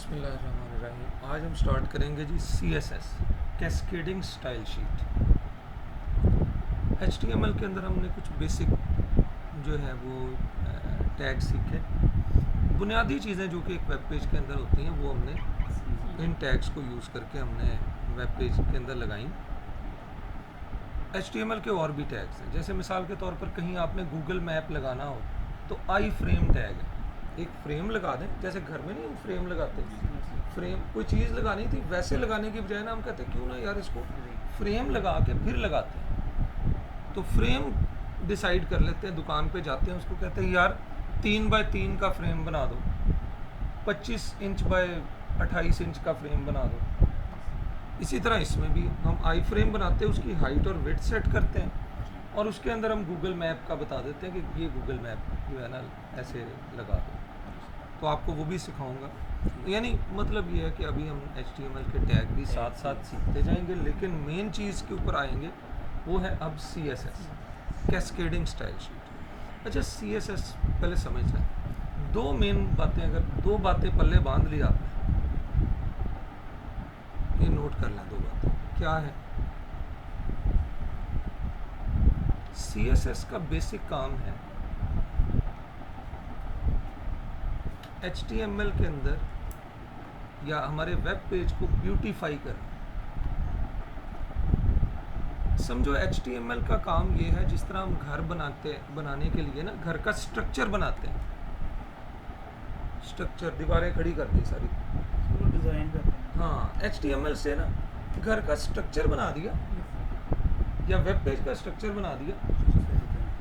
बिस्मिल्लाहिर्रहमानिर्रहीम। आज हम स्टार्ट करेंगे जी CSS cascading style sheet. HTML के अंदर हमने कुछ बेसिक जो है वो टैग सीखे, बुनियादी चीज़ें जो कि एक वेब पेज के अंदर होती हैं वो हमने इन टैग्स को यूज़ करके हमने वेब पेज के अंदर लगाई। HTML के और भी टैग्स हैं, जैसे मिसाल के तौर पर कहीं आपने गूगल मैप लगाना हो तो आई फ्रेम टैग है, एक फ्रेम लगा दें, जैसे घर में नहीं हम फ्रेम लगाते, फ्रेम कोई चीज़ लगानी थी वैसे लगाने की बजाय ना हम कहते क्यों ना यार इसको फ्रेम लगा के फिर लगाते हैं। तो फ्रेम डिसाइड कर लेते हैं, दुकान पे जाते हैं, उसको कहते हैं यार 3x3 का फ्रेम बना दो, 25 इंच बाय 28 इंच का फ्रेम बना दो। इसी तरह इसमें भी हम आई फ्रेम बनाते हैं, उसकी हाइट और विड्थ सेट करते हैं और उसके अंदर हम गूगल मैप का बता देते हैं कि ये गूगल मैप जो है ना ऐसे लगा दो। तो आपको वो भी सिखाऊंगा। यानी मतलब ये है कि अभी हम HTML के टैग भी साथ साथ सीखते जाएंगे, लेकिन मेन चीज़ के ऊपर आएंगे वो है अब CSS कैस्केडिंग स्टाइल शीट। अच्छा, CSS पहले समझ लें, दो मेन बातें, अगर दो बातें पल्ले बांध ली आपने, ये नोट कर लें, दो बातें क्या है। CSS का बेसिक काम है HTML के अंदर या हमारे वेब पेज को ब्यूटीफाई करना। समझो HTML का काम ये है, जिस तरह हम घर बनाने के लिए ना घर का स्ट्रक्चर बनाते हैं, स्ट्रक्चर दीवारें खड़ी कर दी सारी, डिजाइन करते हैं। हाँ, HTML से ना घर का स्ट्रक्चर बना दिया या वेब पेज का स्ट्रक्चर बना दिया।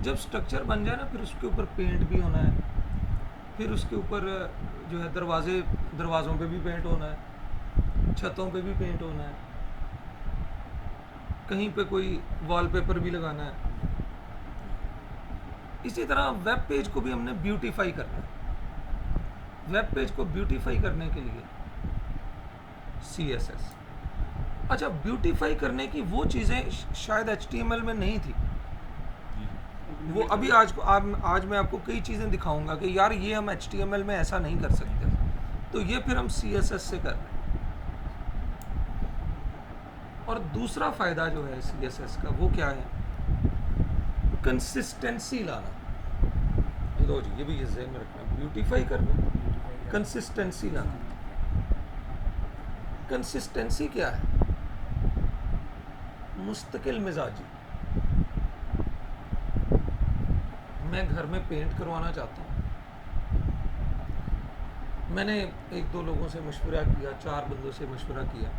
जब स्ट्रक्चर बन जाए ना, फिर उसके ऊपर पेंट भी होना है, फिर उसके ऊपर जो है दरवाज़ों पे भी पेंट होना है, छतों पे भी पेंट होना है, कहीं पे कोई वॉलपेपर भी लगाना है। इसी तरह वेब पेज को भी हमने ब्यूटीफाई करना है। वेब पेज को ब्यूटीफाई करने के लिए CSS। अच्छा, ब्यूटीफाई करने की वो चीज़ें शायद HTML में नहीं थी, वो अभी आज मैं आपको कई चीज़ें दिखाऊंगा कि यार ये हम HTML में ऐसा नहीं कर सकते, तो ये फिर हम CSS से कर रहे हैं। और दूसरा फ़ायदा जो है CSS का वो क्या है, कंसिस्टेंसी लाना। लो जी, ये भी इस ज़हन में रखना, ब्यूटीफाई करना, कंसिस्टेंसी लाना। कंसिस्टेंसी क्या है, मुस्तकिल मिजाजी। मैं घर में पेंट करवाना चाहता हूँ, मैंने एक दो लोगों से मशवरा किया, 4 बंदों से मशवरा किया।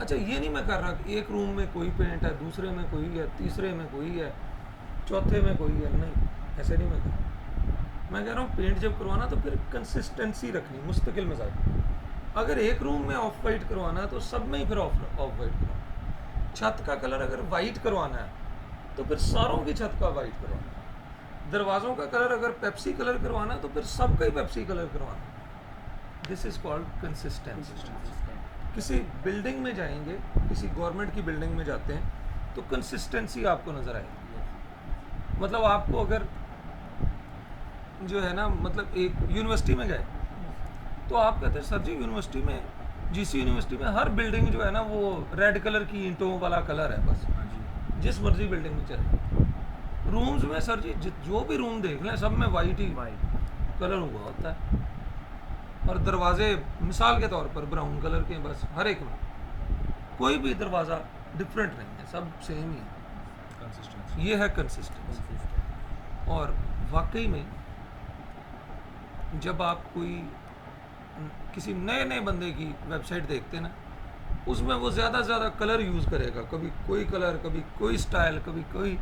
अच्छा, ये नहीं मैं कर रहा कि एक रूम में कोई पेंट है, दूसरे में कोई है, तीसरे में कोई है, चौथे में कोई है, नहीं, ऐसे नहीं मैं कर रहा। मैं कह रहा हूँ पेंट जब करवाना तो फिर कंसिस्टेंसी रखनी, मुस्तकिल मिजाज। अगर एक रूम में ऑफ वाइट करवाना तो सब में ही फिर ऑफ वाइट करवाना। छत का कलर अगर वाइट करवाना है तो फिर सारों की छत का वाइट करवाना। दरवाज़ों का कलर अगर पेप्सी कलर करवाना तो फिर सबका ही पेप्सी कलर करवाना। This is called consistency. किसी बिल्डिंग में जाएंगे, किसी गवर्नमेंट की बिल्डिंग में जाते हैं तो कंसिस्टेंसी आपको नज़र आएगी। मतलब आपको अगर जो है ना, मतलब एक यूनिवर्सिटी में गए तो आप कहते हैं सर जी यूनिवर्सिटी में, GC यूनिवर्सिटी में हर बिल्डिंग जो है ना वो रेड कलर की ईंटों वाला कलर है, बस जिस मर्जी बिल्डिंग में चले। रूम्स में सर जी जो भी रूम देख लें सब में वाइट ही कलर हुआ होता है, और दरवाजे मिसाल के तौर पर ब्राउन कलर के, बस हर एक में कोई भी दरवाज़ा डिफरेंट नहीं है, सब सेम ही है। ये है कंसिस्टेंसी। और वाकई में जब आप कोई किसी नए बंदे की वेबसाइट देखते हैं ना, उसमें वो ज़्यादा से ज़्यादा कलर यूज़ करेगा, कभी कोई कलर, कभी कोई स्टाइल, कभी कोई।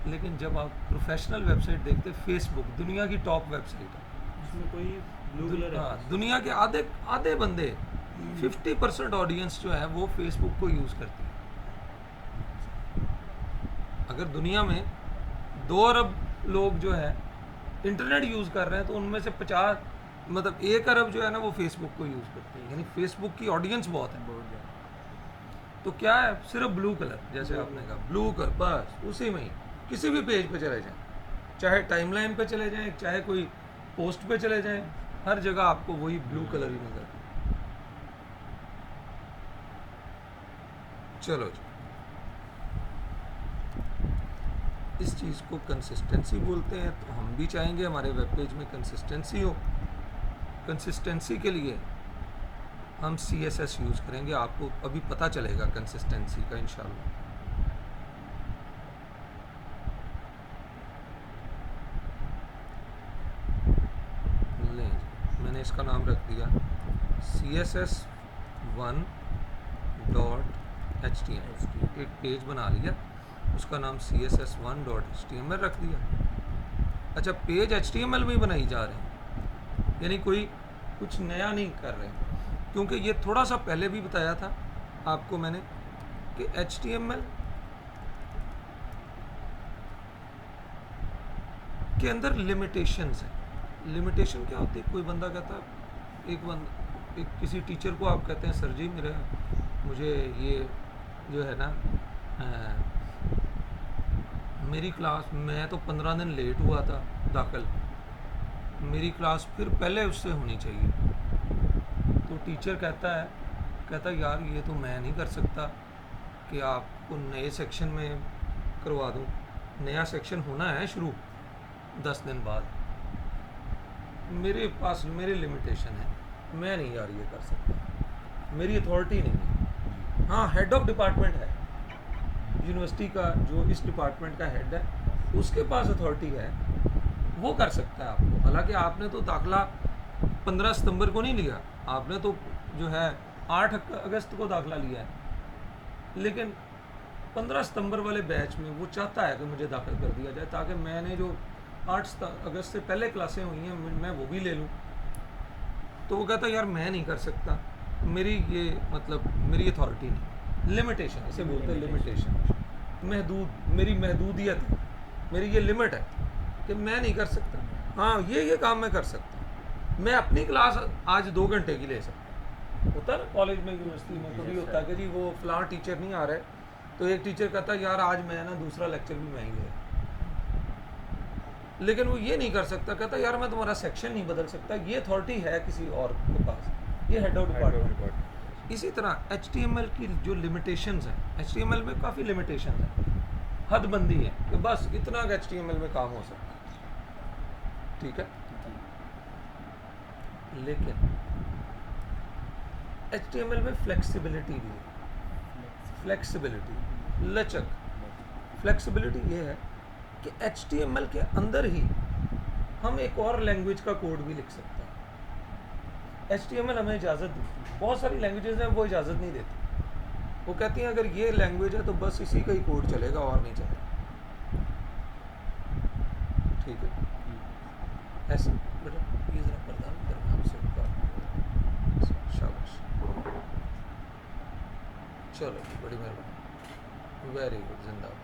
लेकिन जब आप प्रोफेशनल वेबसाइट देखते हैं, फेसबुक दुनिया की टॉप वेबसाइट है, उसमें कोई ब्लू कलर है। दुनिया के आधे बंदे 50% ऑडियंस जो है वो फेसबुक को यूज़ करती है। अगर दुनिया में 2 अरब लोग जो है इंटरनेट यूज़ कर रहे हैं तो उनमें से 50 मतलब 1 अरब जो है ना वो फेसबुक को यूज़ करते हैं, यानी फेसबुक की ऑडियंस बहुत है। तो क्या है, सिर्फ ब्लू कलर, जैसे आपने कहा ब्लू कलर, बस उसी में ही किसी भी पेज पे चले जाएं, चाहे टाइमलाइन पे चले जाएं, चाहे कोई पोस्ट पे चले जाएं, हर जगह आपको वही ब्लू कलर ही नजर आए। चलो जी, इस चीज़ को कंसिस्टेंसी बोलते हैं। तो हम भी चाहेंगे हमारे वेब पेज में कंसिस्टेंसी हो। कंसिस्टेंसी के लिए हम CSS यूज़ करेंगे, आपको अभी पता चलेगा कंसिस्टेंसी का इंशाल्लाह। लें, मैंने इसका नाम रख दिया CSS1.html। एक पेज बना लिया, उसका नाम CSS1.html रख दिया। अच्छा, पेज HTML में ही बनाई जा रहे हैं, यानी कोई कुछ नया नहीं कर रहे हैं, क्योंकि ये थोड़ा सा पहले भी बताया था आपको मैंने कि HTML के अंदर लिमिटेशंस हैं। लिमिटेशन क्या होती है? कोई बंदा कहता है, एक किसी टीचर को आप कहते हैं सर जी मुझे ये जो है ना मेरी क्लास, मैं तो 15 दिन लेट हुआ था दाखिल, मेरी क्लास फिर पहले उससे होनी चाहिए। तो टीचर कहता है यार ये तो मैं नहीं कर सकता कि आपको नए सेक्शन में करवा दूं, नया सेक्शन होना है शुरू 10 दिन बाद, मेरे पास मेरी लिमिटेशन है, मैं नहीं यार ये कर सकता, मेरी अथॉरिटी नहीं है। हाँ, हेड ऑफ डिपार्टमेंट है यूनिवर्सिटी का, जो इस डिपार्टमेंट का हेड है उसके पास अथॉरिटी है, वो कर सकता है आपको। हालांकि आपने तो दाखिला 15 सितंबर को नहीं लिया, आपने तो जो है 8 अगस्त को दाखिला लिया है, लेकिन 15 सितंबर वाले बैच में वो चाहता है कि मुझे दाखिल कर दिया जाए, ताकि मैंने जो 8 अगस्त से पहले क्लासें हुई हैं मैं वो भी ले लूँ। तो वो कहता है यार मैं नहीं कर सकता, मेरी ये मतलब मेरी अथॉरिटी नहीं, लिमिटेशन इसे बोलते हैं, लिमिटेशन, मेरी महदूदियत है, मेरी ये लिमिट है कि मैं नहीं कर सकता। हाँ, ये काम मैं कर सकता हूँ, मैं अपनी क्लास आज 2 घंटे की ले सकता हूँ। होता है ना कॉलेज में, यूनिवर्सिटी में कभी होता है कि जी वो फलां टीचर नहीं आ रहे, तो एक टीचर कहता है यार आज मैं ना दूसरा लेक्चर भी मैं ही ले, लेकिन वो ये नहीं कर सकता, कहता यार मैं तुम्हारा सेक्शन नहीं बदल सकता, ये अथॉरिटी है किसी और के पास, ये हेड ऑफ डिपार्टमेंट। इसी तरह HTML की जो लिमिटेशंस हैं, HTML में काफ़ी लिमिटेशन है, हदबंदी है कि बस इतना HTML में काम हो सकता है, ठीक है। लेकिन HTML में फ्लेक्सिबिलिटी भी है, फ्लेक्सिबिलिटी, लचक। फ्लेक्सिबिलिटी ये है कि HTML के अंदर ही हम एक और लैंग्वेज का कोड भी लिख सकते हैं। HTML हमें इजाज़त देती है, बहुत सारी लैंग्वेजेस हैं वो इजाज़त नहीं देती, वो कहती हैं अगर ये लैंग्वेज है तो बस इसी का ही कोड चलेगा और नहीं चलेगा, ठीक है। ऐसे बेटा ये ज़रा पर्दा करना हमसे, शाबाश, चलो बड़ी मेहरबानी, वेरी गुड, जिंदाबाद।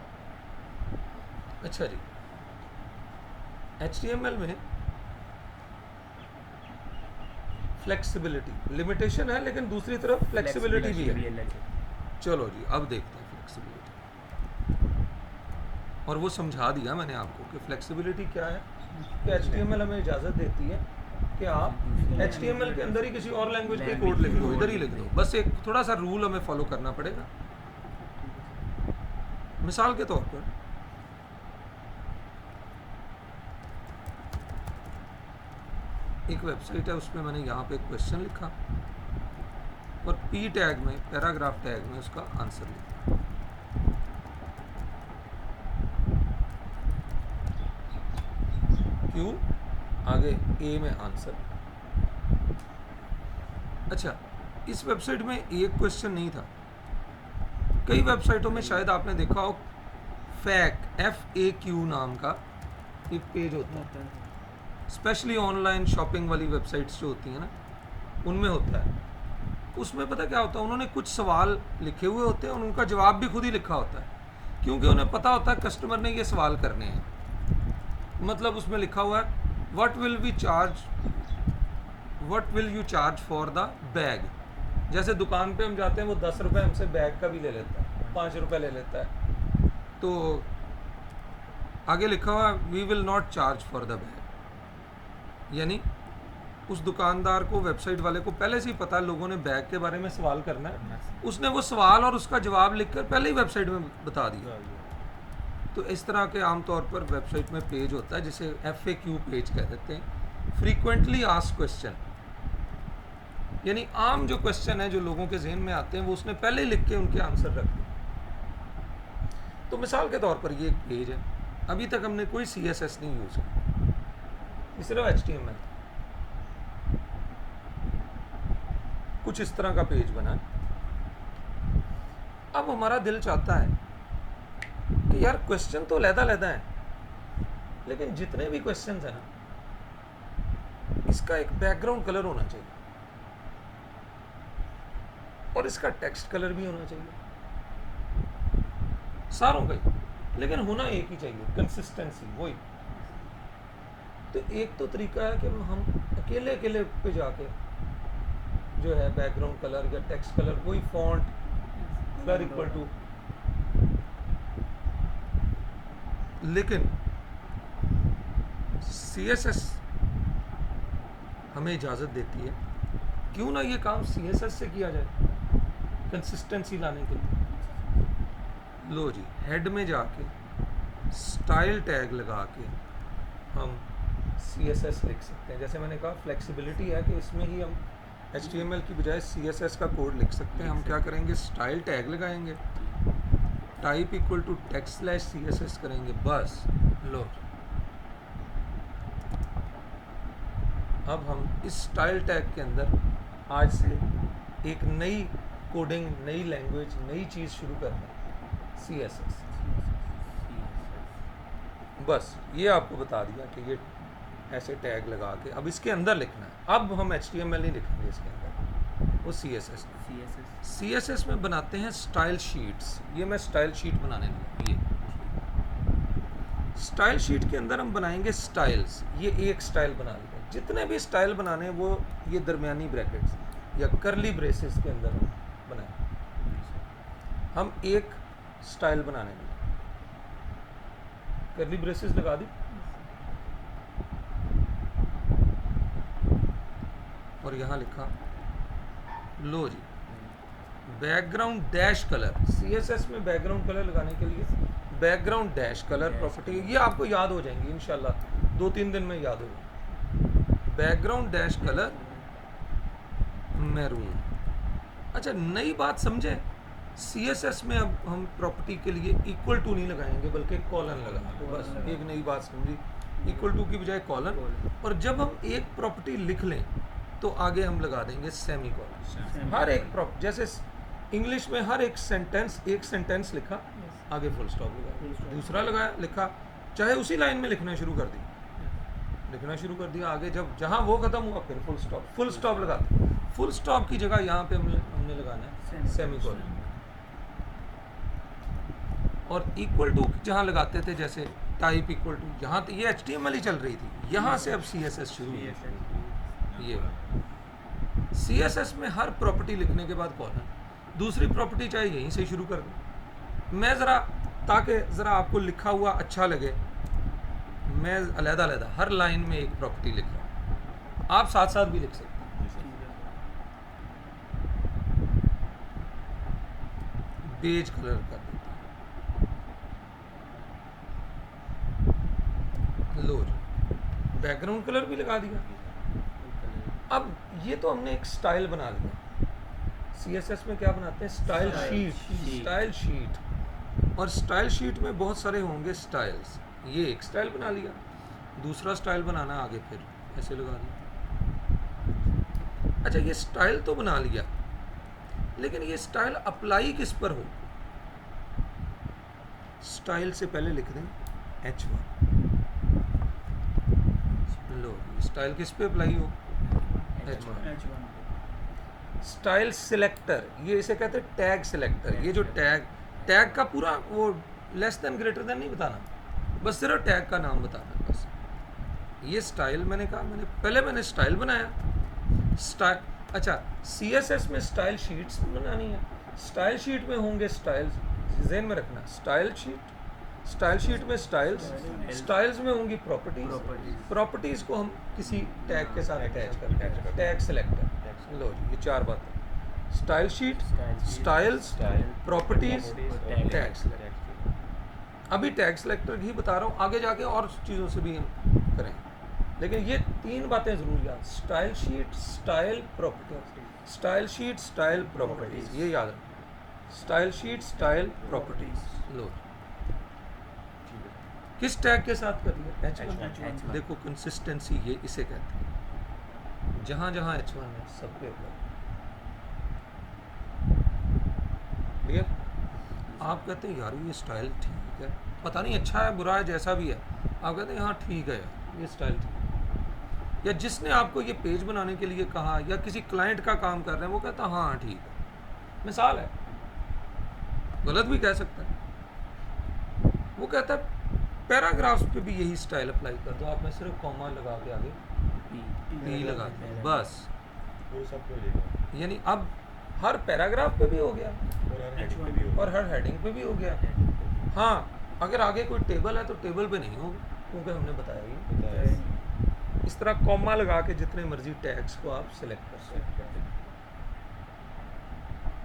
अच्छा जी, HTML में फ्लेक्सिबिलिटी, लिमिटेशन है लेकिन दूसरी तरफ फ्लेक्सिबिलिटी भी है। चलो जी, अब देखते हैं फ्लेक्सिबिलिटी, और वो समझा दिया मैंने आपको कि फ्लेक्सिबिलिटी क्या है, कि HTML हमें इजाज़त देती है कि आप HTML के अंदर ही किसी और लैंग्वेज के कोड लिख दो, इधर ही लिख दो, बस एक थोड़ा सा रूल हमें फॉलो करना पड़ेगा। मिसाल के तौर पर एक वेबसाइट है, उसमें मैंने यहाँ पे एक क्वेश्चन लिखा और P टैग में, पैराग्राफ टैग में उसका आंसर लिखा। Q आगे A में आंसर। अच्छा, इस वेबसाइट में एक क्वेश्चन नहीं था, कई वेबसाइटों में शायद आपने देखा हो FAQ नाम का एक पेज होता है, स्पेशली ऑनलाइन शॉपिंग वाली वेबसाइट्स जो होती हैं ना, उनमें होता है। उसमें पता क्या होता है, उन्होंने कुछ सवाल लिखे हुए होते हैं और उनका जवाब भी खुद ही लिखा होता है, क्योंकि उन्हें पता होता है कस्टमर ने ये सवाल करने हैं। मतलब उसमें लिखा हुआ है what will you charge for the bag. जैसे दुकान पे हम जाते हैं, वो 10 रुपये हमसे बैग का भी ले लेता है, 5 रुपये ले लेता है, तो आगे लिखा हुआ we will not charge for the bag, यानी उस दुकानदार को, वेबसाइट वाले को पहले से ही पता है लोगों ने बैग के बारे में सवाल करना है, उसने वो सवाल और उसका जवाब लिखकर पहले ही वेबसाइट में बता दिया। तो इस तरह के आमतौर पर वेबसाइट में पेज होता है जिसे FAQ पेज कह देते हैं, फ्रीक्वेंटली आस्क्ड क्वेश्चन। यानी आम जो क्वेश्चन है जो लोगों के जहन में आते हैं वो उसने पहले ही लिख के उनके आंसर रख दिए। तो मिसाल के तौर पर ये एक पेज है, अभी तक हमने कोई CSS नहीं यूज किया, ये सिर्फ HTML। कुछ इस तरह का पेज बना है। अब हमारा दिल चाहता है कि यार क्वेश्चन तो लहदा है, लेकिन जितने भी क्वेश्चंस हैं ना, इसका एक बैकग्राउंड कलर होना चाहिए और इसका टेक्स्ट कलर भी होना चाहिए, सारों का ही, लेकिन होना एक ही चाहिए, कंसिस्टेंसी वही। तो एक तो तरीका है कि हम अकेले अकेले पे जाके जो है बैकग्राउंड कलर या टेक्स्ट कलर, कोई फॉन्ट कलर इक्वल टू, लेकिन CSS हमें इजाज़त देती है, क्यों ना ये काम CSS से किया जाए कंसिस्टेंसी लाने के लिए। लो जी, हेड में जाके स्टाइल टैग लगा के हम CSS लिख सकते हैं। जैसे मैंने कहा फ्लेक्सिबिलिटी है कि इसमें ही हम HTML की बजाय CSS का कोड लिख सकते हैं। हम क्या करेंगे, स्टाइल टैग लगाएंगे, टाइप इक्वल टू टेक्स्ट/CSS करेंगे, बस लो। अब हम इस स्टाइल टैग के अंदर आज से एक नई कोडिंग, नई लैंग्वेज, नई चीज़ शुरू करना है, CSS। बस ये आपको बता दिया कि ये ऐसे टैग लगा के अब इसके अंदर लिखना है। अब हम HTML नहीं लिखेंगे इसके अंदर, वो CSS में बनाते हैं स्टाइल शीट्स। ये मैं स्टाइल शीट बनाने लगा। ये स्टाइल शीट के अंदर हम बनाएंगे स्टाइल्स। ये एक स्टाइल बना लिया। जितने भी स्टाइल बनाने हैं वो ये दरमियानी ब्रैकेट्स या करली ब्रेसेस के अंदर हम बनाएंगे। हम एक स्टाइल बनाने लगे, करली ब्रेसेस लगा दी और यहाँ लिखा, लो जी, बैकग्राउंड डैश कलर। CSS में बैकग्राउंड कलर लगाने के लिए बैकग्राउंड डैश कलर प्रॉपर्टी, ये आपको याद हो जाएंगी इंशाल्लाह, 2-3 दिन में याद हो जाएंगी। Background dash colour maroon. अच्छा, नई बात समझे, CSS में अब हम प्रॉपर्टी के लिए इक्वल टू नहीं लगाएंगे बल्कि कॉलन लगाएंगे। बस एक नई बात समझी, इक्वल टू की बजाय कॉलन। और जब हम एक प्रॉपर्टी लिख लें तो आगे हम लगा देंगे सेमी कॉलन। हर एक जैसे इंग्लिश में हर एक सेंटेंस लिखा, आगे फुल स्टॉप लगा, दूसरा लगाया, लिखा, चाहे उसी लाइन में लिखना शुरू कर दिया, आगे जब जहां वो खत्म हुआ फिर फुल स्टॉप लगा दिया। फुल स्टॉप की जगह यहाँ पे हमने लगाना है सेमी कॉलन। और इक्वल टू जहाँ लगाते थे, जैसे टाइप इक्वल टू, यहाँ ये HTML ही चल रही थी, यहाँ से अब CSS शुरू हुई। ये CSS में हर प्रॉपर्टी लिखने के बाद कॉलन, दूसरी प्रॉपर्टी चाहे यहीं से शुरू कर दूँ। मैं ताकि ज़रा आपको लिखा हुआ अच्छा लगे, मैं अलग-अलग हर लाइन में एक प्रॉपर्टी लिख रहा हूँ, आप साथ साथ भी लिख सकते हैं। बेज कलर कर देता हूँ, लो, बैकग्राउंड कलर भी लगा दिया। अब ये तो हमने एक स्टाइल बना लिया। CSS में क्या बनाते हैं, स्टाइल शीट। और स्टाइल शीट में बहुत सारे होंगे स्टाइल्स। ये एक स्टाइल बना लिया, दूसरा स्टाइल बनाना आगे फिर ऐसे लगा दिया। अच्छा, ये स्टाइल तो बना लिया, लेकिन ये स्टाइल अप्लाई किस पर हो? स्टाइल से पहले लिख दें H1। लो, स्टाइल किस पे अप्लाई हो? H1। स्टाइल सिलेक्टर, ये इसे कहते हैं टैग सिलेक्टर। ये जो टैग का पूरा वो लेस देन ग्रेटर देन नहीं बताना, बस सिर्फ टैग का नाम बताना बस। ये स्टाइल मैंने कहा, मैंने स्टाइल बनाया स्टाइल। अच्छा, CSS में स्टाइल शीट्स बनानी है। स्टाइल शीट में होंगे स्टाइल्स, ज़हन में रखना, स्टाइल शीट, स्टाइल शीट में स्टाइल्स, स्टाइल्स में होंगी प्रॉपर्टीज, Properties. प्रॉपर्टीज को हम किसी टैग के साथ अटैच करते हैं, टैग सेलेक्टर। लो जी, ये 4 बातें, style sheet, styles, properties, tag selector. अभी टैग सेलेक्टर ही बता रहा हूँ, आगे जाके और चीज़ों से भी हम करेंगे, लेकिन ये 3 बातें ज़रूर याद, style sheet, style, properties, style sheet, style, properties, ये याद रखना, स्टाइल शीट, स्टाइल, प्रॉपर्टीज। लो, किस टैग के साथ कर लिया? H1। देखो कंसिस्टेंसी, ये इसे कहते हैं, जहां जहां H1 है सब पे अप्लाई। क्लियर? आप कहते हैं यार ये स्टाइल ठीक है, पता नहीं अच्छा है बुरा है जैसा भी है, आप कहते हैं हाँ ठीक है यार ये स्टाइल ठीक है, या जिसने आपको ये पेज बनाने के लिए कहा या किसी क्लाइंट का काम कर रहे हैं वो कहता है हाँ ठीक है, मिसाल है, गलत भी कह सकता है, वो कहता है पैराग्राफ्स पे भी यही स्टाइल अप्लाई कर दो, आपने सिर्फ कॉमा लगा के आगे पी लगा दिया बस, वो सब पे हो जाएगा यानी अब हर पैराग्राफ पे भी हो गया और हर हेडिंग पे भी होगा। और हर हेडिंग पे भी हो गया। हाँ, अगर आगे कोई टेबल है तो टेबल पे नहीं होगा क्योंकि हमने बताया ही। बताया इस तरह कॉमा लगा के जितने मर्जी टैग्स को आप सिलेक्ट कर सकते हैं।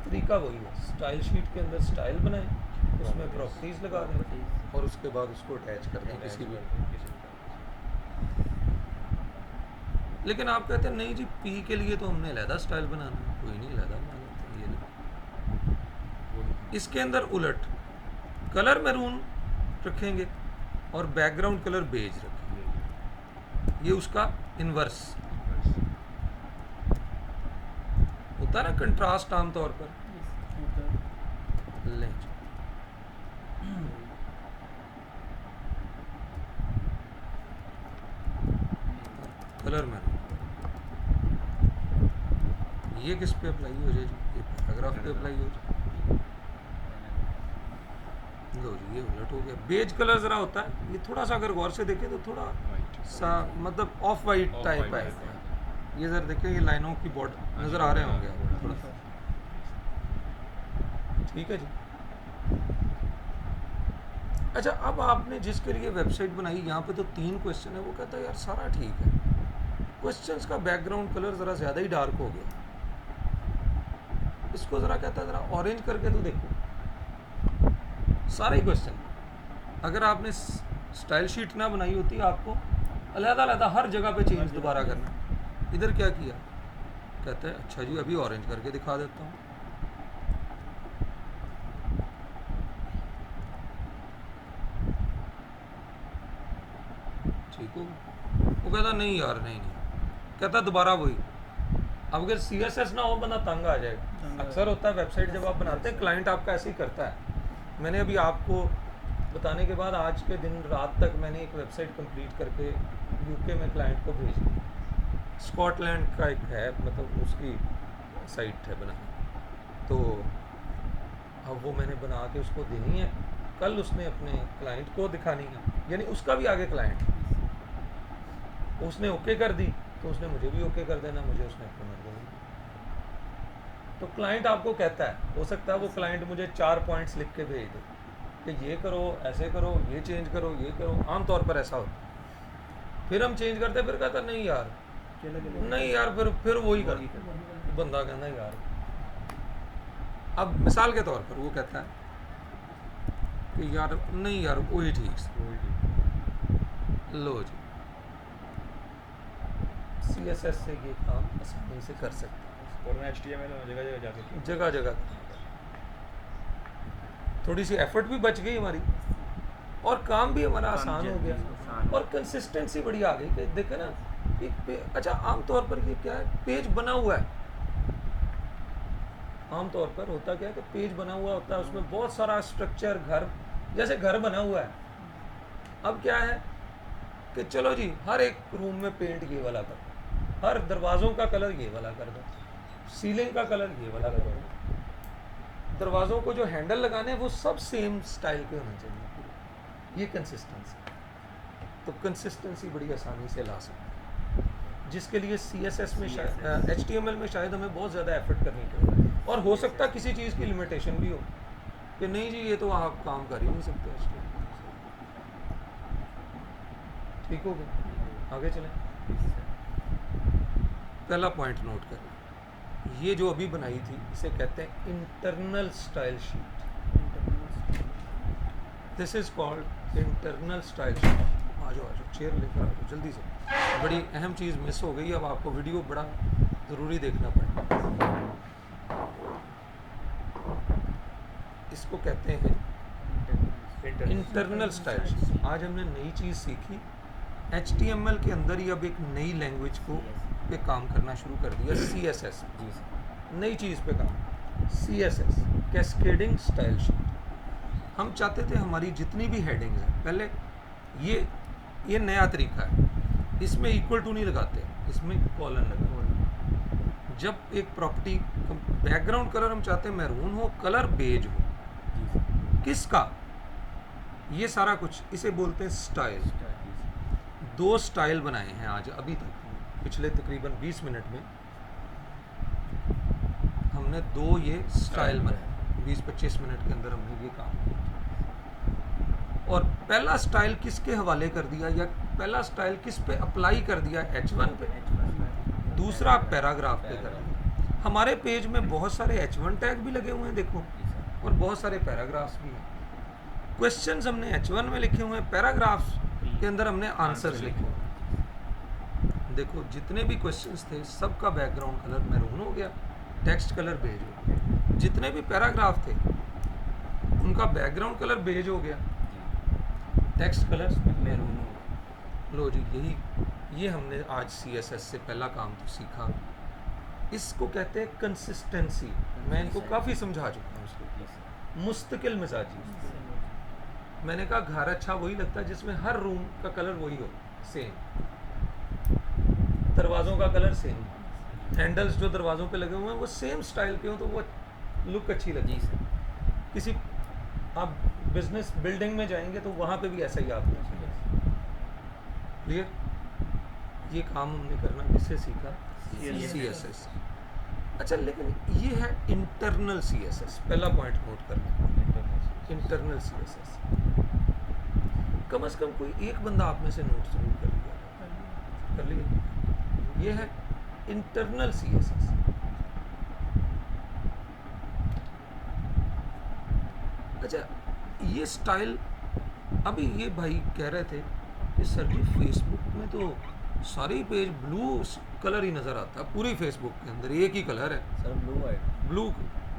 तरीका वही है, स्टाइल शीट के अंदर स्टाइल बनाएं, उसमें प्रॉपर्टीज लगा दें और उसके बाद उसको अटैच कर दें किसी भी। लेकिन आप कहते हैं नहीं जी पी के लिए तो हमने अलहदा स्टाइल बनाना है, कोई नहीं अलहदा बना लेते, ये नहीं। इसके अंदर उलट कलर मैरून रखेंगे और बैकग्राउंड कलर बेज रखेंगे, ये उसका इन्वर्स होता है ना, कंट्रास्ट आमतौर पर लें जी। कलर मैरून ये किस पे अप्लाई हो जाए जी? ये पैराग्राफ पे अप्लाई हो जाए। लो जी, ये उलट हो गया। बेज कलर जरा होता है, ये थोड़ा सा अगर गौर से देखें तो थोड़ा सा मतलब ऑफ वाइट टाइप है। ये जरा देखें, ये लाइनों की बॉर्डर नजर आ रहे होंगे आपको थोड़ा सा, ठीक है जी। अच्छा, अब आपने जिसके लिए वेबसाइट बनाई, यहाँ पे तो 3 क्वेश्चन है, वो कहता है यार सारा ठीक है, क्वेश्चंस का बैकग्राउंड कलर ज़रा ज़्यादा ही डार्क हो गया, इसको ज़रा कहता है ज़रा ऑरेंज करके तो देखो। सारे क्वेश्चन अगर आपने स्टाइल शीट ना बनाई होती, आपको अलग-अलग हर जगह पे चेंज दोबारा करना। इधर क्या किया, कहता है अच्छा जी अभी ऑरेंज करके दिखा देता हूँ, ठीक हो। वो कहता नहीं यार नहीं, कहता दोबारा वही। अब अगर CSS ना हो बंदा तंग आ जाएगा। अक्सर होता है वेबसाइट जब आप बनाते हैं, क्लाइंट आपका ऐसे ही करता है। मैंने अभी आपको बताने के बाद आज के दिन रात तक मैंने एक वेबसाइट कंप्लीट करके UK में क्लाइंट को भेज दी। स्कॉटलैंड का एक है, मतलब उसकी साइट है बनानी, तो अब वो मैंने बना के उसको देनी है, कल उसने अपने क्लाइंट को दिखानी है, यानी उसका भी आगे क्लाइंट, उसने ओके कर दी तो उसने मुझे भी ओके कर देना, मुझे उसने पेमेंट दे दी। तो क्लाइंट आपको कहता है, हो सकता है वो क्लाइंट मुझे 4 पॉइंट्स लिख के भेज दे कि ये करो, ऐसे करो, ये चेंज करो, ये करो, आमतौर पर ऐसा होता। फिर हम चेंज करते, फिर कहता नहीं यार, नहीं यार, फिर वही कर, बंदा कहना यार। अब मिसाल के तौर पर वो कहता है कि यार नहीं यार वही ठीक, लो जी CSS से ये काम आसानी से कर सकते हैं। और मैं HTML में जगह जगह जाके जगह जगह थोड़ी सी एफर्ट भी बच गई हमारी और काम भी हमारा आसान हो गया और कंसिस्टेंसी बड़ी आ गई कि देखे ना अच्छा आमतौर पर ये क्या है, पेज बना हुआ है, आमतौर पर होता क्या है कि पेज बना हुआ होता है, उसमें बहुत सारा स्ट्रक्चर, घर जैसे घर बना हुआ है। अब क्या है कि चलो जी हर एक रूम में पेंट ये वाला कर, हर दरवाज़ों का कलर ये वाला कर दो, सीलिंग का कलर ये वाला कर दो, दरवाज़ों को जो हैंडल लगाने हैं वो सब सेम स्टाइल के होने चाहिए। ये कंसिस्टेंसी, तो कंसिस्टेंसी बड़ी आसानी से ला सकते हैं, जिसके लिए CSS में शायद HTML में शायद हमें बहुत ज़्यादा एफर्ट करनी पड़े, और हो सकता है किसी चीज़ की लिमिटेशन भी हो कि नहीं जी ये तो आप काम कर ही नहीं सकते HTML। ठीक हो गया, आगे चलें। पहला पॉइंट नोट करना, ये जो अभी बनाई थी इसे कहते हैं internal style sheet. This is called internal style sheet. आ जाओ चेयर लेकर आ जाओ जल्दी से, बड़ी अहम चीज़ मिस हो गई, अब आपको वीडियो बड़ा ज़रूरी देखना पड़ेगा। इसको कहते हैं इंटरनल स्टाइल शीट। आज हमने नई चीज़ सीखी, HTML के अंदर ही अब एक नई लैंग्वेज को पे काम करना शुरू कर दिया, CSS। जी सर। नई चीज़ पे काम, CSS कैस्केडिंग स्टाइल शीट। हम चाहते थे हमारी जितनी भी हेडिंग्स हैं, पहले ये नया तरीका है, इसमें इक्वल टू नहीं लगाते, इसमें कॉलन लगाते। जब एक प्रॉपर्टी बैकग्राउंड कलर हम चाहते हैं मैरून हो, कलर बेज हो, जी सर। किसका, ये सारा कुछ इसे बोलते हैं स्टाइल। दो स्टाइल बनाए हैं आज अभी तक, पिछले तकरीबन 20 मिनट में हमने दो ये स्टाइल बनाए, 20-25 मिनट के अंदर हमने ये काम किया। और पहला स्टाइल किसके हवाले कर दिया, या पहला स्टाइल किस पे अप्लाई कर दिया, H1 पे, दूसरा पैराग्राफ पे कर दिया। हमारे पेज में बहुत सारे H1 टैग भी लगे हुए हैं देखो, और बहुत सारे पैराग्राफ्स भी हैं। क्वेश्चंस हमने H1 में लिखे हुए हैं, पैराग्राफ्स के अंदर हमने आंसर्स लिखे हुए हैं। देखो जितने भी क्वेश्चंस थे सबका बैकग्राउंड कलर मैरून हो गया, टेक्स्ट कलर बेज हो गया। जितने भी पैराग्राफ थे उनका बैकग्राउंड कलर बेज हो गया, टेक्स्ट कलर मैरून हो गया। लो जी, ये हमने आज CSS से पहला काम तो सीखा। इसको कहते हैं कंसिस्टेंसी। मैं इनको काफ़ी समझा चुका हूँ उसको। मुस्तकिल मिजाजी, मैंने कहा घर अच्छा वही लगता है जिसमें हर रूम का कलर वही हो, सेम, दरवाज़ों का कलर सेम, हैंडल्स जो दरवाज़ों पे लगे हुए हैं वो सेम स्टाइल के हो, तो वो लुक अच्छी लगी। किसी आप बिजनेस बिल्डिंग में जाएंगे तो वहाँ पे भी ऐसा ही आपको क्लियर। ये काम हमने करना किससे सीखा, CSS। अच्छा, लेकिन ये है इंटरनल CSS। पहला पॉइंट नोट कर लें, इंटरनल CSS। कम से कम कोई एक बंदा आप में से नोट जरूर कर लिया। ये है इंटरनल CSS। अच्छा, ये स्टाइल, अभी ये भाई कह रहे थे कि सर जी फेसबुक में तो सारे पेज ब्लू कलर ही नज़र आता है, पूरी फेसबुक के अंदर एक ही कलर है सर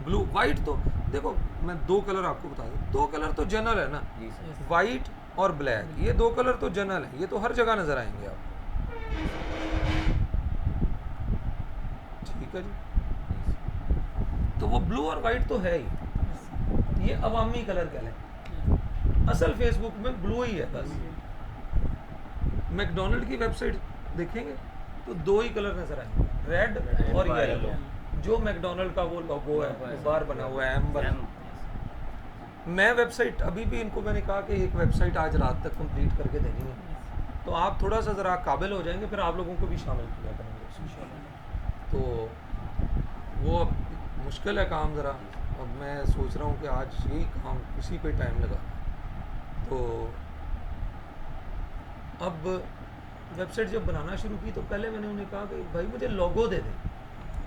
ब्लू वाइट। तो देखो मैं दो कलर आपको बता दूं, दो कलर तो जनरल है ना, जी सर। वाइट और ब्लैक, ये दो कलर तो जनरल है, ये तो हर जगह नज़र आएंगे आपको। ठीक है जी, तो वो ब्लू और वाइट तो है ही, ये अवामी कलर कह लें। असल फेसबुक में ब्लू ही है बस। मैकडोनल्ड की वेबसाइट देखेंगे तो दो ही कलर नजर आएंगे, रेड और येलो। जो मैकडोनल्ड का वो लोगो है, बार बना हुआ है, एम्बर। मैं वेबसाइट अभी भी इनको मैंने कहा कि एक वेबसाइट आज रात तक कंप्लीट करके देनी है, तो आप थोड़ा सा ज़रा काबिल हो जाएंगे, फिर आप लोगों को भी शामिल किया करेंगे। तो वो अब मुश्किल है काम ज़रा, अब मैं सोच रहा हूँ कि आज यही काम उसी पे टाइम लगा। तो अब वेबसाइट जब बनाना शुरू की तो पहले मैंने उन्हें कहा कि भाई मुझे लोगो दे दें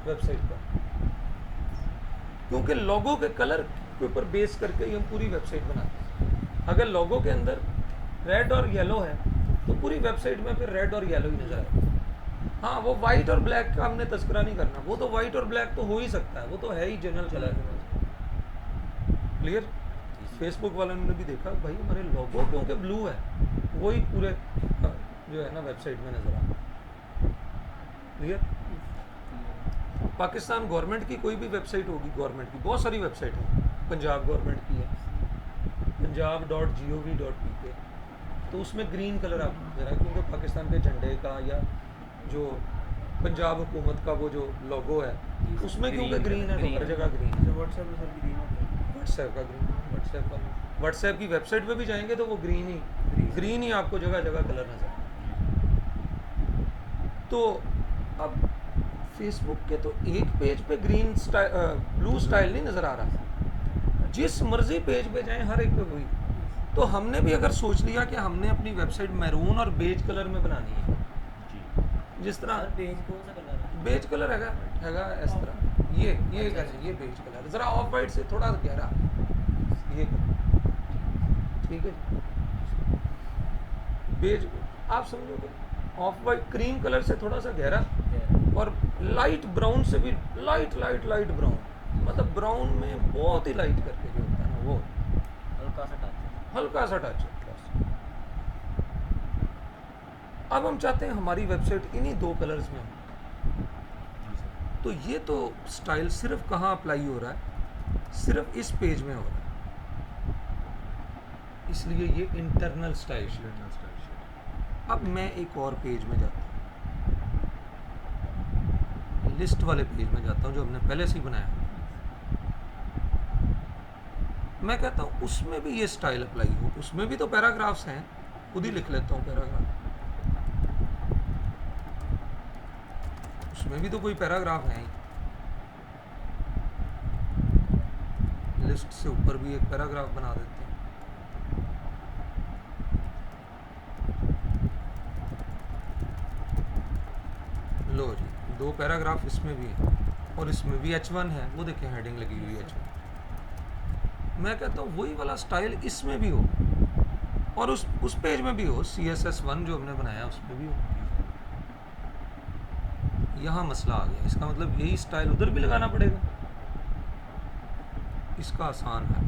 वेबसाइट का, क्योंकि लोगो के कलर के ऊपर बेस करके ही हम पूरी वेबसाइट बनाते हैं। अगर लोगो के अंदर रेड और येलो है तो पूरी वेबसाइट में फिर रेड और येलो ही नजर आएगा। हाँ, वो वाइट और ब्लैक का हमने तस्करा नहीं करना, वो तो वाइट और ब्लैक तो हो ही सकता है, वो तो है ही जनरल कलर। क्लियर। फेसबुक वालों ने भी देखा भाई हमारे लोगो क्योंकि ब्लू है, वही पूरे जो है ना वेबसाइट में नजर आ। क्लियर। पाकिस्तान गवर्नमेंट की कोई भी वेबसाइट होगी, गवर्नमेंट की बहुत सारी वेबसाइट है, पंजाब गवर्नमेंट की है punjab.gov.pk, तो उसमें ग्रीन कलर आप नजर आए क्योंकि पाकिस्तान के झंडे का या जो पंजाब हुकूमत का वो जो लोगो है उसमें क्योंकि ग्रीन है तो हर जगह ग्रीन है। व्हाट्सएप में सर ग्रीन होता है, व्हाट्सएप का ग्रीन, व्हाट्सएप की वेबसाइट पे भी जाएंगे तो वो ग्रीन ही आपको जगह जगह कलर नजर आए। तो अब फेसबुक के तो एक पेज पे ग्रीन ब्लू स्टाइल नहीं नज़र आ रहा, जिस मर्जी पेज पे जाएं हर एक पे वही। तो हमने भी अगर सोच लिया कि हमने अपनी वेबसाइट मैरून और बेज कलर में बनानी है, जी जिस तरह सर पेज कौन सा कलर है? बेज कलर हैगा इस तरह, ये ये बेज कलर, जरा ऑफ वाइट से थोड़ा गहरा, ये ठीक है जी। बेज आप समझोगे, ऑफ वाइट क्रीम कलर से थोड़ा सा गहरा, और लाइट ब्राउन से भी लाइट ब्राउन, मतलब ब्राउन में बहुत ही लाइट करके जो होता है ना, वो हल्का सा टच। हल्का सा टच है बस। अब हम चाहते हैं हमारी वेबसाइट इन्हीं 2 कलर्स में हो, तो ये तो स्टाइल सिर्फ कहाँ अप्लाई हो रहा है, सिर्फ इस पेज में हो रहा है, इसलिए ये इंटरनल स्टाइल शीट। अब मैं एक और पेज में जाता हूँ, लिस्ट वाले पेज में जाता हूँ जो हमने पहले से ही बनाया। मैं कहता हूँ उसमें भी ये स्टाइल अप्लाई हो, उसमें भी तो पैराग्राफ्स हैं, खुद ही लिख लेता हूँ पैराग्राफ, उसमें भी तो कोई पैराग्राफ है ही। लिस्ट से ऊपर भी एक पैराग्राफ बना देते हैं। लो जी, 2 पैराग्राफ इसमें भी है, और इसमें भी H1 है, वो देखें हेडिंग लगी हुई है H1। मैं कहता हूँ वही वाला स्टाइल इसमें भी हो, और उस पेज में भी हो, CSS1 जो हमने बनाया उसमें भी हो। यहाँ मसला आ गया, इसका मतलब यही स्टाइल उधर भी लगाना पड़ेगा। इसका आसान है,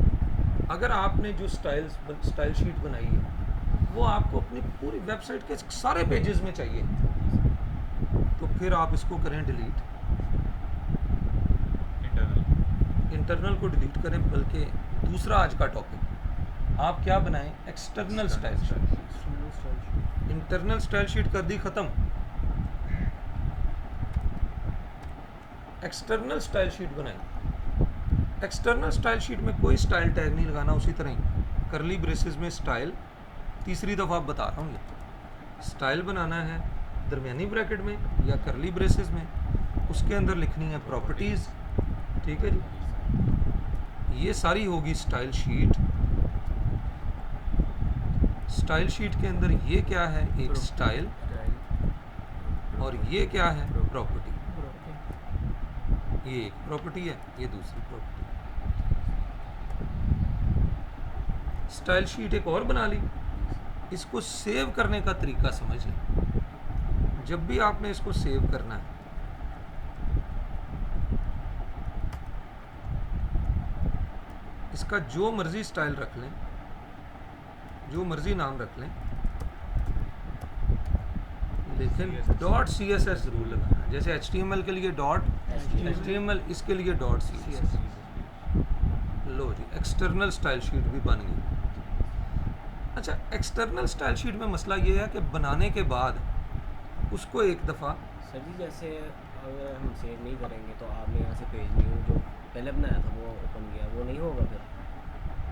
अगर आपने जो स्टाइल शीट बनाई है वो आपको अपनी पूरी वेबसाइट के सारे पेजेस में चाहिए, तो फिर आप इसको करें डिलीट, इंटरनल को डिलीट करें, बल्कि दूसरा आज का टॉपिक आप क्या बनाएं, external style sheet. Internal style sheet कर दी खत्म, एक्सटर्नल स्टाइल शीट बनाई। एक्सटर्नल स्टाइल शीट में कोई स्टाइल टैग नहीं लगाना, उसी तरह ही करली ब्रेसेस में स्टाइल, तीसरी दफ़ा बता रहा हूँ, ये स्टाइल बनाना है दरमियानी ब्रैकेट में या करली ब्रेसेस में, उसके अंदर लिखनी है प्रॉपर्टीज़, ठीक है जी। ये सारी होगी स्टाइल शीट। स्टाइल शीट के अंदर ये क्या है, एक स्टाइल, और ये क्या है, प्रॉपर्टी। ये एक प्रॉपर्टी है, ये दूसरी प्रॉपर्टी। स्टाइल शीट एक और बना ली। इसको सेव करने का तरीका समझ लें। जब भी आपने इसको सेव करना है, इसका जो मर्जी स्टाइल रख लें, जो मर्जी नाम रख लें, लेकिन .css जरूर लगाना है। जैसे HTML के लिए .html, इसके लिए .css। लो जी, एक्सटर्नल स्टाइल शीट भी बन गई। अच्छा, एक्सटर्नल स्टाइल शीट में मसला ये है कि बनाने के बाद उसको एक दफ़ा, सर जी जैसे अगर हम सेव नहीं करेंगे तो आपने यहाँ से पेज न्यू जो पहले बनाया था वो ओपन किया, वो नहीं होगा फिर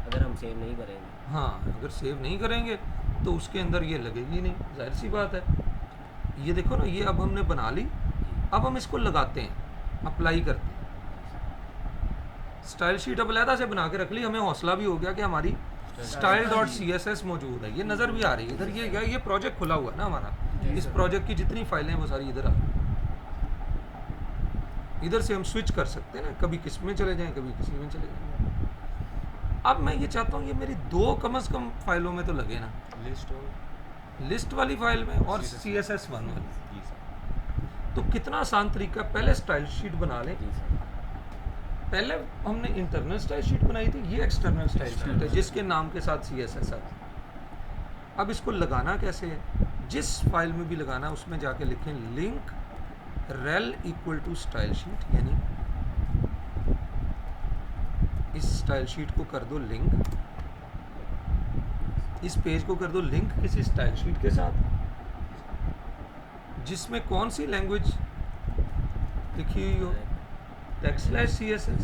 अगर हम सेव नहीं करेंगे। हाँ, अगर सेव नहीं करेंगे तो उसके अंदर ये लगेगी नहीं, जाहिर सी बात है। ये देखो ना, ये अब हमने बना ली, अब हम इसको लगाते हैं, अप्लाई करते हैं। स्टाइल शीट अब अलहदा से बना के रख ली, हमें हौसला भी हो गया कि हमारी style.css मौजूद है, ये नज़र भी आ रही है इधर। ये प्रोजेक्ट खुला हुआ है ना हमारा, इस प्रोजेक्ट की जितनी फाइलें हैं वो सारी इधर आ रही हैं। इधर से हम स्विच कर सकते हैं ना, कभी किस में चले जाएं, कभी किसी में चले जाएं। अब मैं ये चाहता हूँ ये मेरी 2 कम से कम फाइलों में तो लगे ना, लिस्ट वाली फाइल में और CSS1 वाली। तो कितना आसान तरीका, पहले स्टाइल शीट बना लें। पहले हमने इंटरनल स्टाइल शीट बनाई थी, ये एक्सटर्नल स्टाइल शीट है जिसके नाम के साथ CSS आता है। अब इसको लगाना कैसे है, जिस फाइल में भी लगाना उसमें जाके लिखें link rel equal to style sheet, यानी इस स्टाइल शीट को कर दो लिंक, इस पेज को कर दो लिंक किसी स्टाइल शीट के साथ जिसमें कौन सी लैंग्वेज लिखी हुई हो, टेक्स्ट/CSS।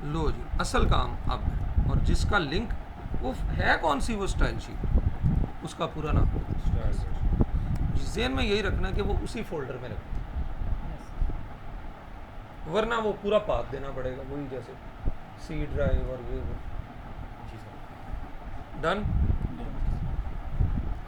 लो जी, असल काम अब है, और जिसका लिंक वो है कौन सी वो स्टाइल शीट, उसका पूरा नाम ज़हन में यही रखना कि वो उसी फोल्डर में रखना, वरना वो पूरा पाथ देना पड़ेगा, वही जैसे C ड्राइव और ये वो। डन।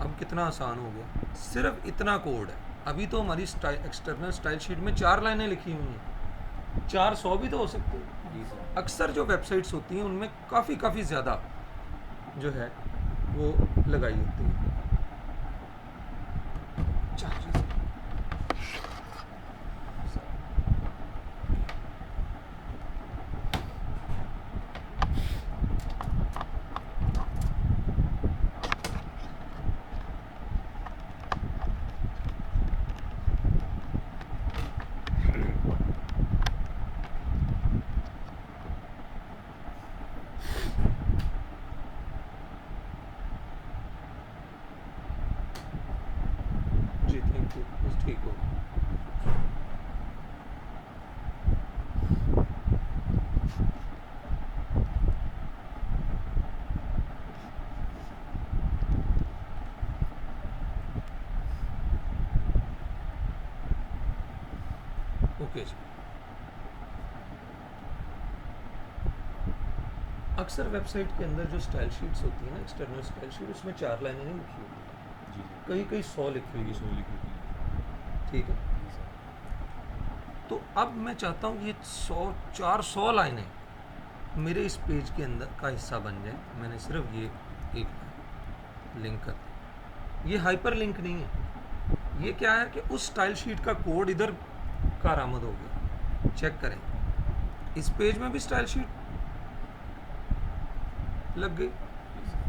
अब कितना आसान हो गया, सिर्फ इतना कोड है। अभी तो हमारी एक्सटर्नल स्टाइल शीट में 4 लाइनें लिखी हुई हैं, 400 भी तो हो सकती है। जी सर। अक्सर जो वेबसाइट्स होती हैं उनमें काफ़ी ज़्यादा जो है वो लगाई होती है। जी थैंक यू, बस ठीक हो। ओके जी। अक्सर वेबसाइट के अंदर जो स्टाइल शीट्स होती है ना, एक्सटर्नल स्टाइल शीट, उसमें 4 लाइनें नहीं लिखी होती, जी सर। कई कई 100 लिखी हुई ये है। सो लिख होती है। ठीक है, जी सर। तो अब मैं चाहता हूँ ये 400 लाइनें मेरे इस पेज के अंदर का हिस्सा बन जाए। मैंने सिर्फ ये एक लिंक कर दिया। ये हाइपर लिंक नहीं है, ये क्या है कि उस स्टाइल शीट का कोड इधर कारआमद हो गया। चेक करें, इस पेज में भी स्टाइल शीट लग गई,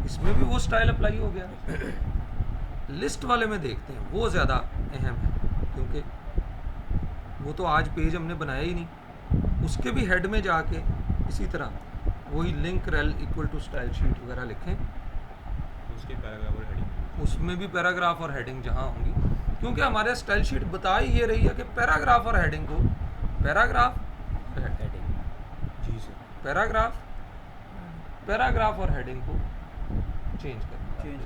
इसमें भी वो स्टाइल अप्लाई हो गया। लिस्ट वाले में देखते हैं, वो ज़्यादा अहम है, क्योंकि वो तो आज पेज हमने बनाया ही नहीं। उसके भी हेड में जाके इसी तरह वही link rel equal to style sheet वगैरह लिखें, तो उसके पैराग्राफ और हेडिंग। उसमें भी पैराग्राफ और हेडिंग जहाँ होंगी, क्योंकि हमारे स्टाइल शीट बता ही ये रही है कि पैराग्राफ और हेडिंग को, पैराग्राफ हेडिंग। जी सर। पैराग्राफ और हेडिंग को चेंज करना। चेंज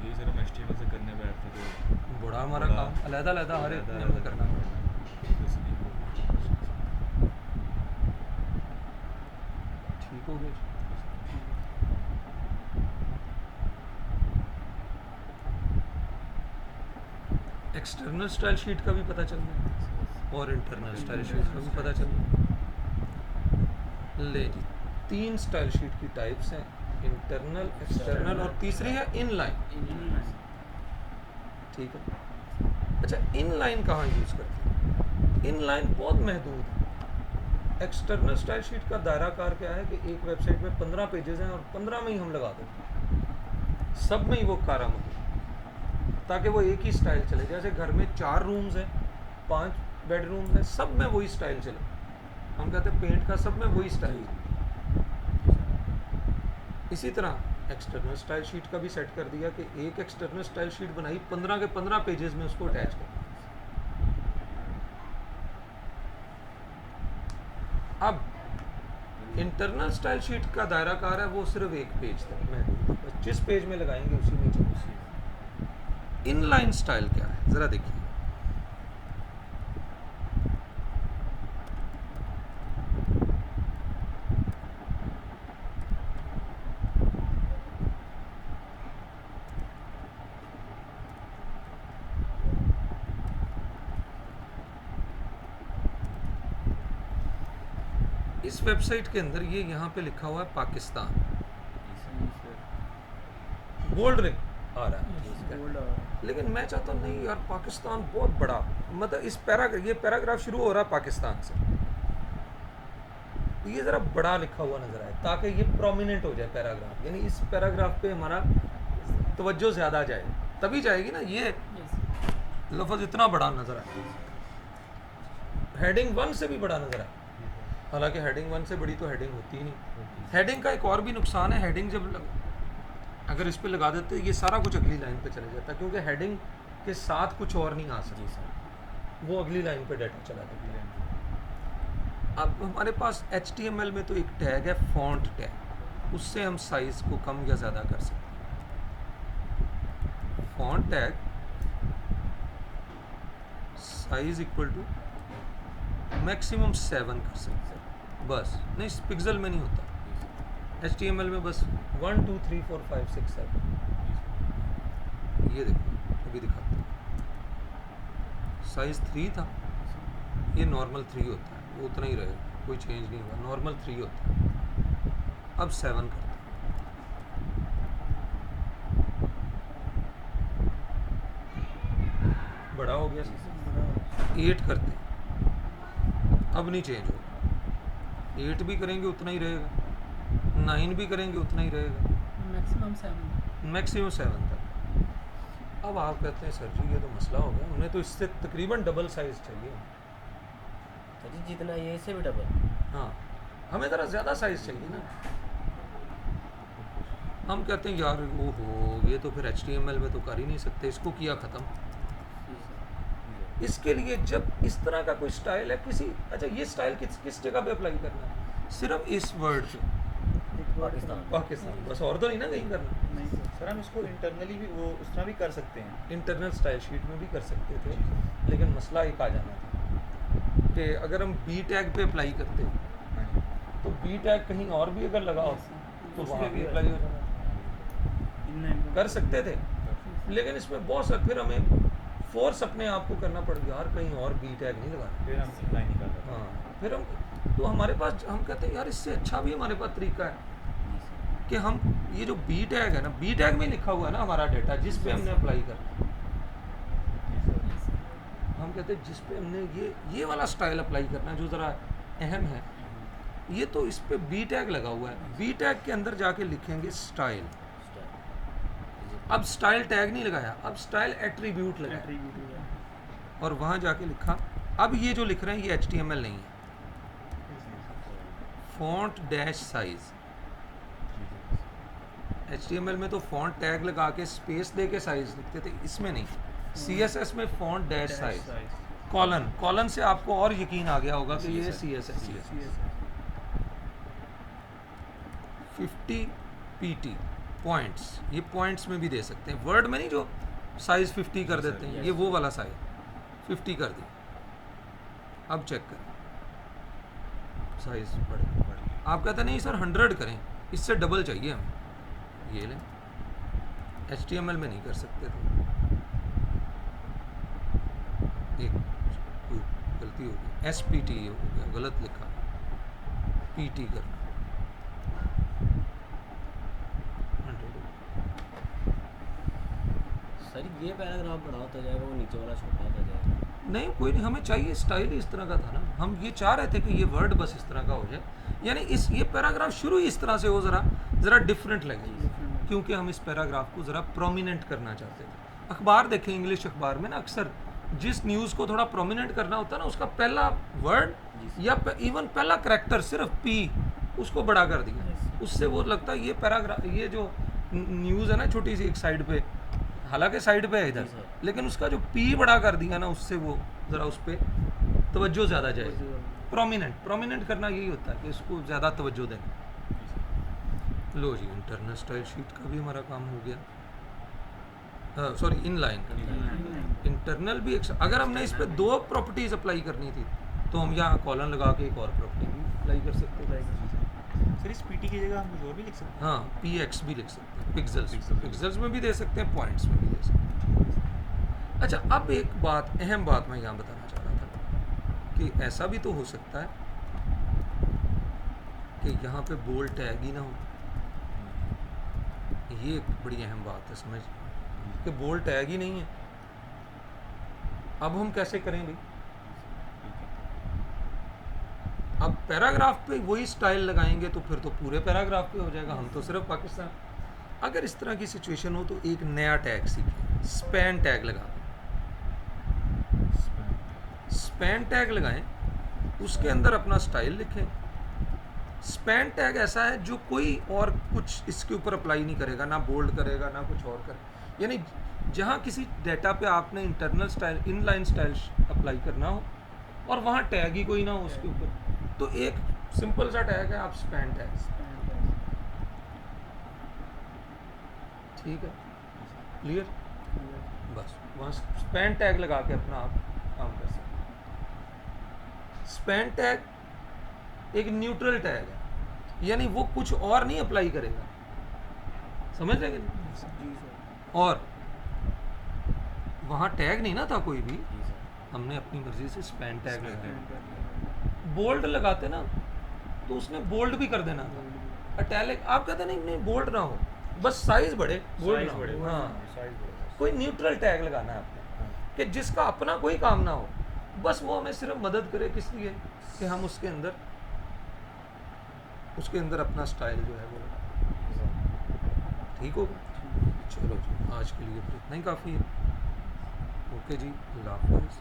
ये सर हम एचटीएमएल से करने बैठते तो बड़ा हमारा बड़ा- काम अलग-अलग हर एक अलग-अलग में करना पड़ता है। इसलिए। ठीक हो गया। एक्सटर्नल स्टाइल शीट का भी पता चल गया और इंटरनल स्टाइल शीट का भी पता चल गया। ले जी, 3 स्टाइल शीट की टाइप्स हैं, इंटरनल, एक्सटर्नल और तीसरी है इनलाइन। ठीक है। अच्छा, इनलाइन कहाँ यूज़ करते हैं? इनलाइन बहुत महदूद है। एक्सटर्नल स्टाइल शीट का दायराकार क्या है कि एक वेबसाइट में 15 पेजेस हैं और 15 में ही हम लगा देते हैं, सब में ही वो कारआमद हो, ताकि वो एक ही स्टाइल चले। जैसे घर में 4 रूम्स हैं, 5 बेडरूम्स हैं, सब में वही स्टाइल चले। हम कहते हैं पेंट का सब में वही स्टाइल। इसी तरह एक्सटर्नल स्टाइल शीट का भी सेट कर दिया कि एक एक्सटर्नल स्टाइल शीट बनाई, 15 के 15 पेजेस में उसको अटैच कर। अब इंटरनल स्टाइल शीट का दायराकार है वो सिर्फ एक पेज तक महदूद है, जिस पेज में लगाएंगे उसी में चलेगी। इनलाइन स्टाइल क्या है जरा देखिए। इस वेबसाइट के अंदर ये यहाँ पे लिखा हुआ है पाकिस्तान, बोल्ड आ रहा है, लेकिन मैं चाहता हूँ नहीं यार, पाकिस्तान बहुत बड़ा, मतलब इस ये पैराग्राफ शुरू हो रहा है पाकिस्तान से, ये ज़रा बड़ा लिखा हुआ नज़र आए ताकि ये प्रोमिनेंट हो जाए पैराग्राफ, यानी इस पैराग्राफ पे हमारा तवज्जो ज़्यादा जाए, तभी जाएगी ना। ये लफ्ज़ इतना बड़ा नज़र आए, हेडिंग 1 से भी बड़ा नज़र आए, हालांकि हेडिंग 1 से बड़ी तो हेडिंग होती ही नहीं। हेडिंग का एक और भी नुकसान है, हेडिंग जब अगर इस पे लगा देते ये सारा कुछ अगली लाइन पे चले जाता, क्योंकि हेडिंग के साथ कुछ और नहीं आ सकती सर, वो अगली लाइन पे डाटा चला जाता है। अब हमारे पास HTML में तो एक टैग है फॉन्ट टैग, उससे हम साइज़ को कम या ज़्यादा कर सकते हैं। Font tag size equal to maximum 7 कर सकते हैं बस, नहीं पिक्सल में नहीं होता, HTML में बस 1 2 3 4 5 6 7 ये देखो अभी दिखाते हैं। साइज 3 था, ये नॉर्मल 3 होता है, वो उतना ही रहेगा, कोई चेंज नहीं हुआ, नॉर्मल 3 होता है। अब 7 करते हैं, बड़ा हो गया, 8 करते हैं, अब नहीं चेंज होगा, 8 भी करेंगे उतना ही रहेगा, 9 भी करेंगे उतना ही रहेगा, मैक्सिमम 7 तक। अब आप कहते हैं सर जी ये तो मसला हो गया, उन्हें तो इससे तकरीबन डबल साइज चाहिए। सर जी जितना ये इससे भी डबल। हाँ, हमें ज़रा ज़्यादा साइज चाहिए ना। हम कहते हैं यार ओहो ये तो फिर HTML में तो कर ही नहीं सकते, इसको किया ख़त्म। इसके लिए जब इस तरह का कोई स्टाइल है किसी, अच्छा ये स्टाइल किस जगह पे अप्लाई करना है? सिर्फ इस वर्ड पे, पाकिस्तान, बस और तो नहीं ना कहीं करना। नहीं सर, हम इसको इंटरनली भी वो उस तरह भी कर सकते हैं। इंटरनल स्टाइल शीट में भी कर सकते थे, लेकिन मसला एक आ जाना था कि अगर हम बी टैग पे अप्लाई करते तो बी टैग कहीं और भी अगर लगाओ तो वहाँ भी अप्लाई हो जाना, कर सकते थे। लेकिन इसमें बहुत सा फिर हमें फोर्स अपने आप को करना पड़ गया, यार कहीं और बी टैग नहीं लगाना। फिर हम लाइन निकाल रहे हाँ, फिर हम तो हमारे पास हम कहते हैं यार इससे अच्छा भी हमारे पास तरीका है कि हम ये जो बी टैग है ना, बी टैग में लिखा हुआ है ना हमारा डेटा जिस पे हमने अप्लाई करना है, हम कहते हैं जिस पे हमने ये वाला स्टाइल अप्लाई करना है जो ज़रा अहम है, ये तो इस पे बी टैग लगा हुआ है, बी टैग के अंदर जाके लिखेंगे स्टाइल। अब स्टाइल टैग नहीं लगाया, अब स्टाइल एट्रीब्यूट लगाया और वहाँ जाके लिखा। अब ये जो लिख रहे हैं ये HTML नहीं है, फॉन्ट डैश साइज। HTML में तो फॉन्ट टैग लगा के स्पेस दे के साइज लिखते थे, इसमें नहीं। CSS में फॉन्ट डैश साइज कॉलन से आपको और यकीन आ गया होगा कि ये CSS है। 50 pt पॉइंट्स, ये पॉइंट्स में भी दे सकते हैं, वर्ड में नहीं जो साइज 50 कर देते हैं, ये वो वाला साइज 50 कर दिया। अब चेक करें साइज बढ़े, आप कहते हैं नहीं सर 100 करें, इससे डबल चाहिए हमें, ये लें। HTML में नहीं कर सकते थे, एक कोई गलती हो गई, SPT हो गया, गलत लिखा, PT करना। सर ये पैराग्राफ बड़ा होता जाएगा, वो नीचे वाला छोटा होता जाएगा। नहीं कोई नहीं, हमें चाहिए स्टाइल ही इस तरह का था ना, हम ये चाह रहे थे कि ये वर्ड बस इस तरह का हो जाए, यानी ये पैराग्राफ शुरू ही इस तरह से हो, ज़रा डिफरेंट लगे, क्योंकि हम इस पैराग्राफ को ज़रा प्रोमिनेंट करना चाहते थे। अखबार देखें, इंग्लिश अखबार में ना अक्सर जिस न्यूज़ को थोड़ा प्रोमिनेंट करना होता है ना, उसका पहला वर्ड या इवन पहला करैक्टर सिर्फ P उसको बड़ा कर दिया, उससे वो लगता है ये पैराग्राफ, ये जो न्यूज़ है ना छोटी सी एक साइड पे, हालांकि साइड पे है इधर, लेकिन उसका जो P बड़ा कर दिया ना, उससे वो ज़रा उस पर तवज्जो ज़्यादा जाएगी। प्रोमिनेंट करना यही होता है कि इसको ज़्यादा तवज्जो दें। लो जी, इंटरनल स्टाइल शीट का भी हमारा काम हो गया, सॉरी इनलाइन। इंटरनल भी अगर हमने इस पर 2 प्रॉपर्टीज़ अप्लाई करनी थी तो हम यहाँ कॉलन लगा के एक और प्रॉपर्टी भी अप्लाई कर सकते थे। सर इस PT की जगह हम कुछ और भी लिख सकते हैं। हाँ, PX भी लिख सकते हैं, पिक्सल्स में भी दे सकते हैं, पॉइंट्स में भी दे सकते हैं। अच्छा, अब एक बात, अहम बात मैं यहाँ बताना चाह रहा था कि ऐसा भी तो हो सकता है कि यहाँ पे बोल्ड टैग ही ना हो। ये एक बड़ी अहम बात है, समझ कि बोल्ड टैग ही नहीं है। अब हम कैसे करेंगे? अब पैराग्राफ पे वही स्टाइल लगाएंगे तो फिर तो पूरे पैराग्राफ पे हो जाएगा, हम तो सिर्फ पाकिस्तान। अगर इस तरह की सिचुएशन हो तो एक नया टैग सीखें, स्पैन टैग लगाएं। स्पैन टैग लगाएं, उसके अंदर अपना स्टाइल लिखें। स्पैन टैग ऐसा है जो कोई और कुछ इसके ऊपर अप्लाई नहीं करेगा, ना बोल्ड करेगा ना कुछ और करेगा, यानी जहाँ किसी डेटा पे आपने internal style, inline style apply करना हो और वहाँ टैग ही कोई ना हो उसके ऊपर, तो एक सिंपल सा टैग है, आप स्पैन टैग, ठीक है, क्लियर, बस वहाँ स्पैन टैग लगा के अपना आप काम कर सकते हैं। स्पैन टैग एक न्यूट्रल टैग है, यानी वो कुछ और नहीं अप्लाई करेगा, समझ रहे हैं? जी सर। और वहाँ टैग नहीं ना था कोई भी, जी सर। हमने अपनी मर्जी से स्पैन टैग लगाया। बोल्ड लगाते ना तो उसने बोल्ड भी कर देना था, अटैलिक आप कहते नहीं नहीं बोल्ड ना हो, बस साइज बढ़े, बोल्ड साइज ना बढ़े, हो। हाँ, साइज बढ़े। कोई न्यूट्रल टैग लगाना है आपने कि जिसका अपना कोई काम ना हो, बस वो हमें सिर्फ मदद करे किस लिए कि हम उसके अंदर अपना स्टाइल जो है वो ठीक होगा। चलो जी, आज के लिए तो इतना ही काफ़ी है। ओके जी, अल्लाह हाफिज़।